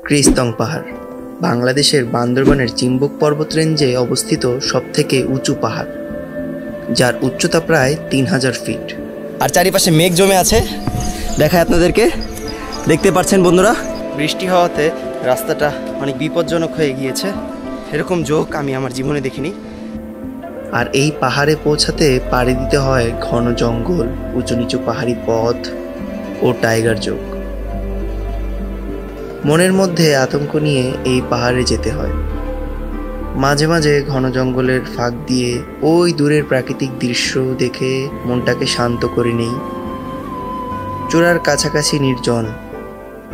ক্রিস্তং পাহাড় বাংলাদেশের বান্দরবানের চিম্বুক পর্বত রেঞ্জে অবস্থিত সবথেকে উঁচু পাহাড়, যার উচ্চতা প্রায় 3000 ফিট। আর চারিপাশে মেঘ জমে আছে, দেখায় আপনাদেরকে। দেখতে পাচ্ছেন বন্ধুরা, বৃষ্টি হওয়াতে রাস্তাটা অনেক বিপজ্জনক হয়ে গিয়েছে। এরকম যোগ আমি আমার জীবনে দেখিনি। আর এই পাহাড়ে পৌঁছাতে পাড়ি দিতে হয় ঘন জঙ্গল, উঁচু নিচু পাহাড়ি পথ ও টাইগার যোগ। মনের মধ্যে আতঙ্ক নিয়ে এই পাহাড়ে যেতে হয়। মাঝে মাঝে ঘন জঙ্গলের ফাঁক দিয়ে ওই দূরের প্রাকৃতিক দৃশ্য দেখে মনটাকে শান্ত করে নেই। চূড়ার কাছাকাছি নির্জন,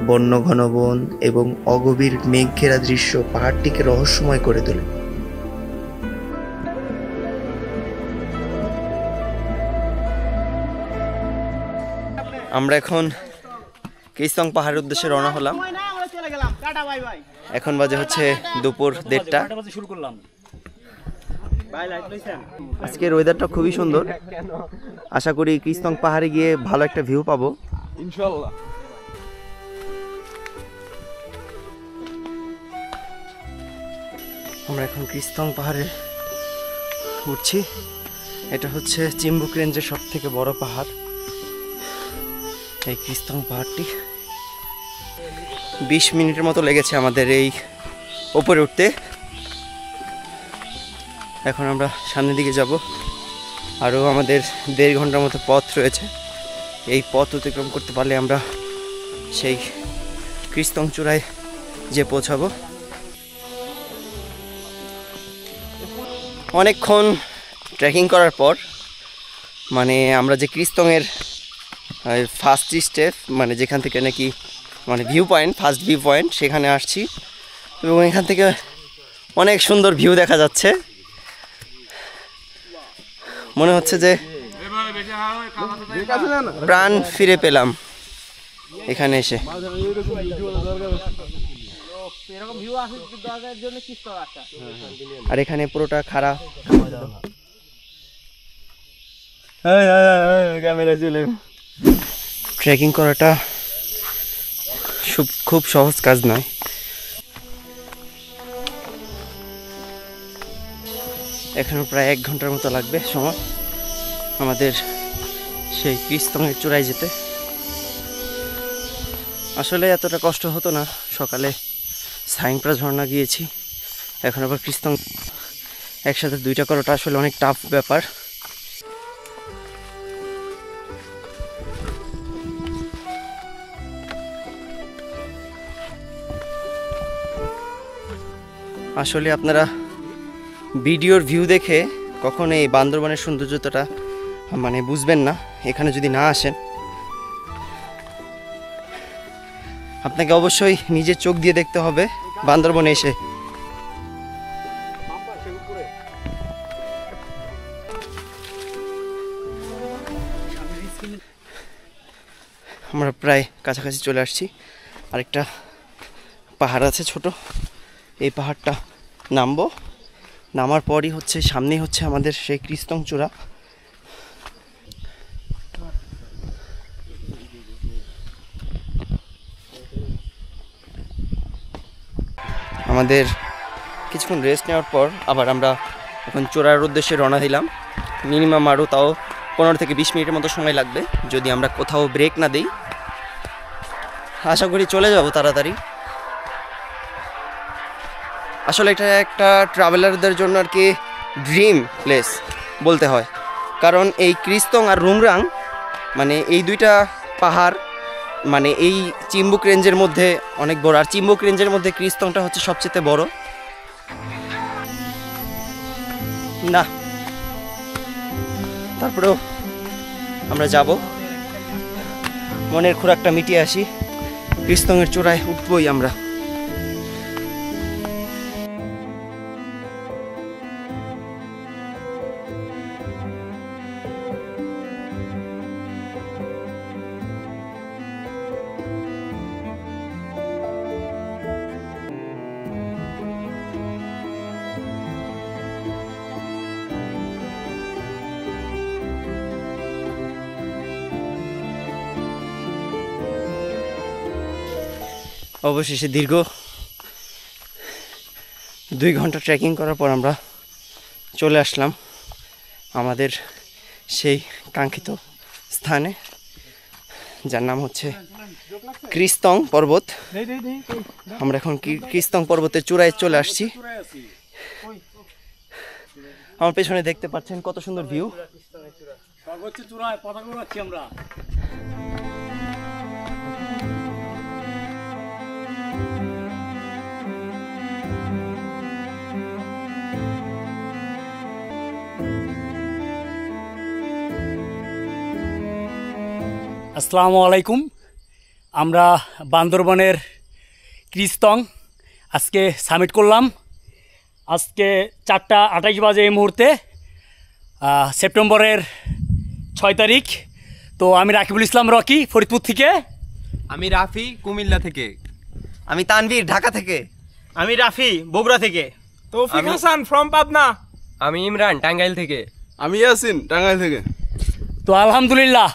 বন্য ঘন বন এবং অগভীর মেঘ ঘেরা দৃশ্য পাহাড়টিকে রহস্যময় করে তোলে। আমরা এখন ক্রিস্তং পাহাড়ের উদ্দেশ্যে রওনা হলাম। এখন বাজে হচ্ছে দুপুর 1:30টা। আজকের ওয়েদারটা খুবই সুন্দর। আশা করি ক্রিস্তং পাহাড়ে গিয়ে ভালো একটা ভিউ পাবো ইনশাআল্লাহ। আমরা এখন ক্রিস্তং পাহাড়ে উঠছি। এটা হচ্ছে চিম্বুক রেঞ্জের সব থেকে বড় পাহাড়, এই ক্রিস্তং পাহাড়টি। 20 মিনিটের মতো লেগেছে আমাদের এই উপরে উঠতে। এখন আমরা সামনের দিকে যাব। আরও আমাদের 1.5 ঘন্টার মতো পথ রয়েছে। এই পথ অতিক্রম করতে পারলে আমরা সেই ক্রিস্তং চূড়ায় যে পৌঁছাবো। অনেকক্ষণ ট্রেকিং করার পর মানে আমরা যে ক্রিস্তংয়ের ফার্স্ট স্টেপ, মানে যেখান থেকে নাকি মানে view point, first view point, সেখানে আসছি এবং এখান থেকে অনেক সুন্দর ভিউ দেখা যাচ্ছে। মনে হচ্ছে যে প্রাণ ফিরে পেলাম এখানে এসে। আর এখানে পুরোটা খাড়া। ট্রেকিং করাটা খুব সহজ কাজ নয়। এখনো প্রায় 1 ঘন্টার মতো লাগবে সময় আমাদের সেই ক্রিস্তংয়ের চূড়ায় যেতে। আসলে এতটা কষ্ট হতো না, সকালে সাইংপ্রা ঝর্ণা গিয়েছি, এখন আবার ক্রিস্তং। একসাথে 2টা করাটা আসলে অনেক টাফ ব্যাপার। আসলে আপনারা ভিডিওর ভিউ দেখে কখনো এই বান্দরবানের সৌন্দর্যটা মানে বুঝবেন না এখানে যদি না আসেন। আপনাকে অবশ্যই নিজের চোখ দিয়ে দেখতে হবে বান্দরবনে এসে। আমরা প্রায় কাছাকাছি চলে আসছি। আরেকটা পাহাড় আছে ছোট, এই পাহাড়টা নামবো। নামার পরই হচ্ছে সামনেই হচ্ছে আমাদের সেই ক্রিস্তং চূড়া। আমাদের কিছুক্ষণ রেস্ট নেওয়ার পর আবার আমরা এখন চূড়ার উদ্দেশ্যে রওনা দিলাম। মিনিমাম আরও তাও 15 থেকে 20 মিনিটের মতো সময় লাগবে যদি আমরা কোথাও ব্রেক না দিই। আশা করি চলে যাব তাড়াতাড়ি। আসলে এটা একটা ট্রাভেলারদের জন্য আর কি ড্রিম প্লেস বলতে হয়, কারণ এই ক্রিস্তং আর রুংরাং মানে এই 2টা পাহাড় মানে এই চিম্বুক রেঞ্জের মধ্যে অনেক বড়। আর চিম্বুক রেঞ্জের মধ্যে ক্রিস্তংটা হচ্ছে সবচেয়ে বড়। না তারপরেও আমরা যাব, মনের খোরাকটা মিটিয়ে আসি। ক্রিস্তংয়ের চূড়ায় উঠবই আমরা। অবশেষে দীর্ঘ 2 ঘন্টা ট্রেকিং করার পর আমরা চলে আসলাম আমাদের সেই কাঙ্ক্ষিত স্থানে, যার নাম হচ্ছে ক্রিস্তং পর্বত। আমরা এখন ক্রিস্তং পর্বতের চূড়ায় চলে আসছি। আমার পেছনে দেখতে পাচ্ছেন কত সুন্দর ভিউ। আসসালামু আলাইকুম। আমরা বান্দরবনের ক্রিস্তং আজকে সামিট করলাম। আজকে 4:28 বাজে এই মুহূর্তে, সেপ্টেম্বরের 6 তারিখ। তো আমি রাকিবুল ইসলাম রকি, ফরিদপুর থেকে। আমি রাফি, কুমিল্লা থেকে। আমি তানভীর, ঢাকা থেকে। আমি রাফি, বগুড়া থেকে। তৌফিক হাসান ফ্রম পাবনা। আমি ইমরান, টাঙ্গাইল থেকে। আমি ইয়াসিন, টাঙ্গাইল থেকে। তো আলহামদুলিল্লাহ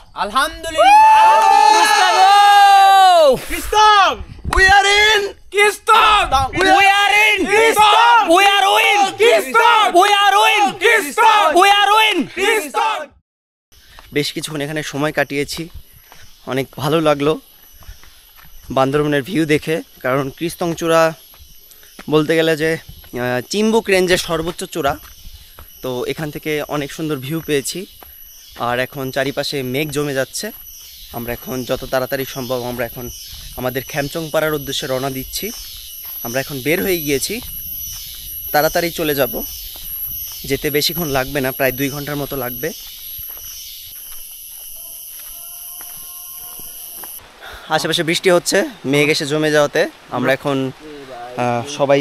We are in Keystone! We are in Keystone! We are in Keystone! We are in Keystone! We are in Keystone! বেশ কিছুক্ষণ এখানে সময় কাটিয়েছি, অনেক ভালো লাগলো বান্দরবনের ভিউ দেখে। কারণ ক্রিস্তং চূড়া বলতে গেলে যে চিম্বুক রেঞ্জের সর্বোচ্চ চূড়া, তো এখান থেকে অনেক সুন্দর ভিউ পেয়েছি। আর এখন চারিপাশে মেঘ জমে যাচ্ছে। আমরা এখন যত তাড়াতাড়ি সম্ভব আমরা এখন আমাদের খ্যামচং পাড়ার উদ্দেশ্যে রওনা দিচ্ছি। আমরা এখন বের হয়ে গিয়েছি, তাড়াতাড়ি চলে যাব। যেতে বেশিক্ষণ লাগবে না, প্রায় 2 ঘন্টার মতো লাগবে। আশেপাশে বৃষ্টি হচ্ছে, মেঘ এসে জমে যাওয়াতে আমরা এখন সবাই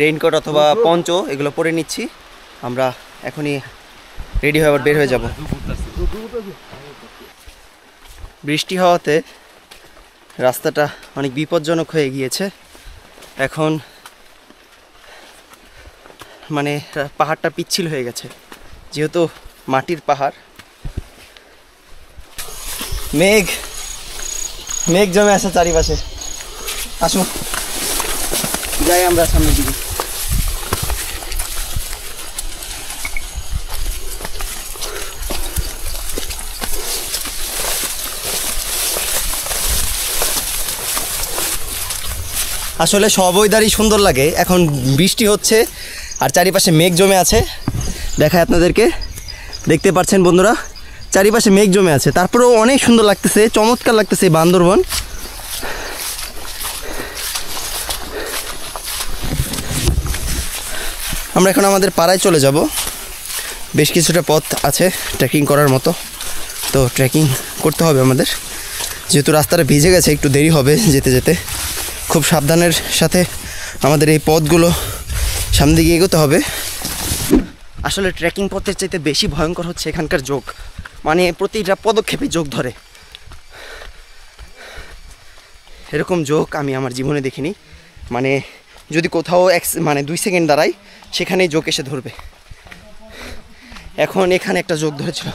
রেইনকোট অথবা পঞ্চ এগুলো পরে নিচ্ছি। আমরা এখনই রেডি হয়ে আবার বের হয়ে যাব। বৃষ্টি হওয়াতে রাস্তাটা অনেক বিপজ্জনক হয়ে গিয়েছে। এখন মানে পাহাড়টা পিচ্ছিল হয়ে গেছে, যেহেতু মাটির পাহাড়। মেঘ জমে আছে চারিপাশে। আসুন যাই আমরা সামনের দিকে। আসলে সব ওয়েদারই সুন্দর লাগে। এখন বৃষ্টি হচ্ছে আর চারিপাশে মেঘ জমে আছে। দেখায় আপনাদেরকে, দেখতে পাচ্ছেন বন্ধুরা, চারিপাশে মেঘ জমে আছে, তারপরেও অনেক সুন্দর লাগতেছে, চমৎকার লাগতেছে বান্দরবন। আমরা এখন আমাদের পাড়ায় চলে যাব। বেশ কিছুটা পথ আছে ট্রেকিং করার মতো, তো ট্রেকিং করতে হবে আমাদের। যেহেতু রাস্তাটা ভিজে গেছে, একটু দেরি হবে যেতে যেতে। খুব সাবধানের সাথে আমাদের এই পথগুলো সামনে দিকে এগোতে হবে। আসলে ট্রেকিং পথের চাইতে বেশি ভয়ঙ্কর হচ্ছে এখানকার যোগ, মানে প্রতিটা পদক্ষেপে যোগ ধরে। এরকম যোগ আমি আমার জীবনে দেখিনি। মানে যদি কোথাও 2 সেকেন্ড দাঁড়াই, সেখানেই যোগ এসে ধরবে। এখন এখানে একটা যোগ ধরেছিল।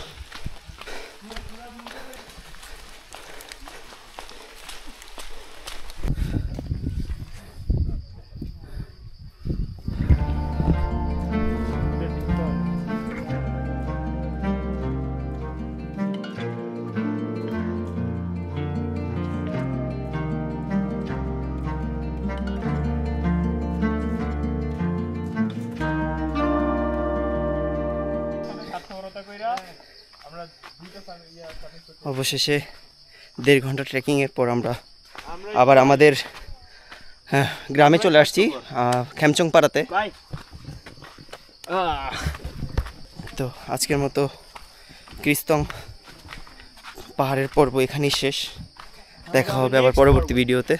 অবশেষে 1.5 ঘন্টা ট্রেকিংয়ের পর আমরা আবার আমাদের গ্রামে চলে আসছি, খ্যামচং পাড়াতে। তো আজকের মতো ক্রিস্তং পাহাড়ের পর্ব এখানেই শেষ। দেখা হবে আবার পরবর্তী ভিডিওতে।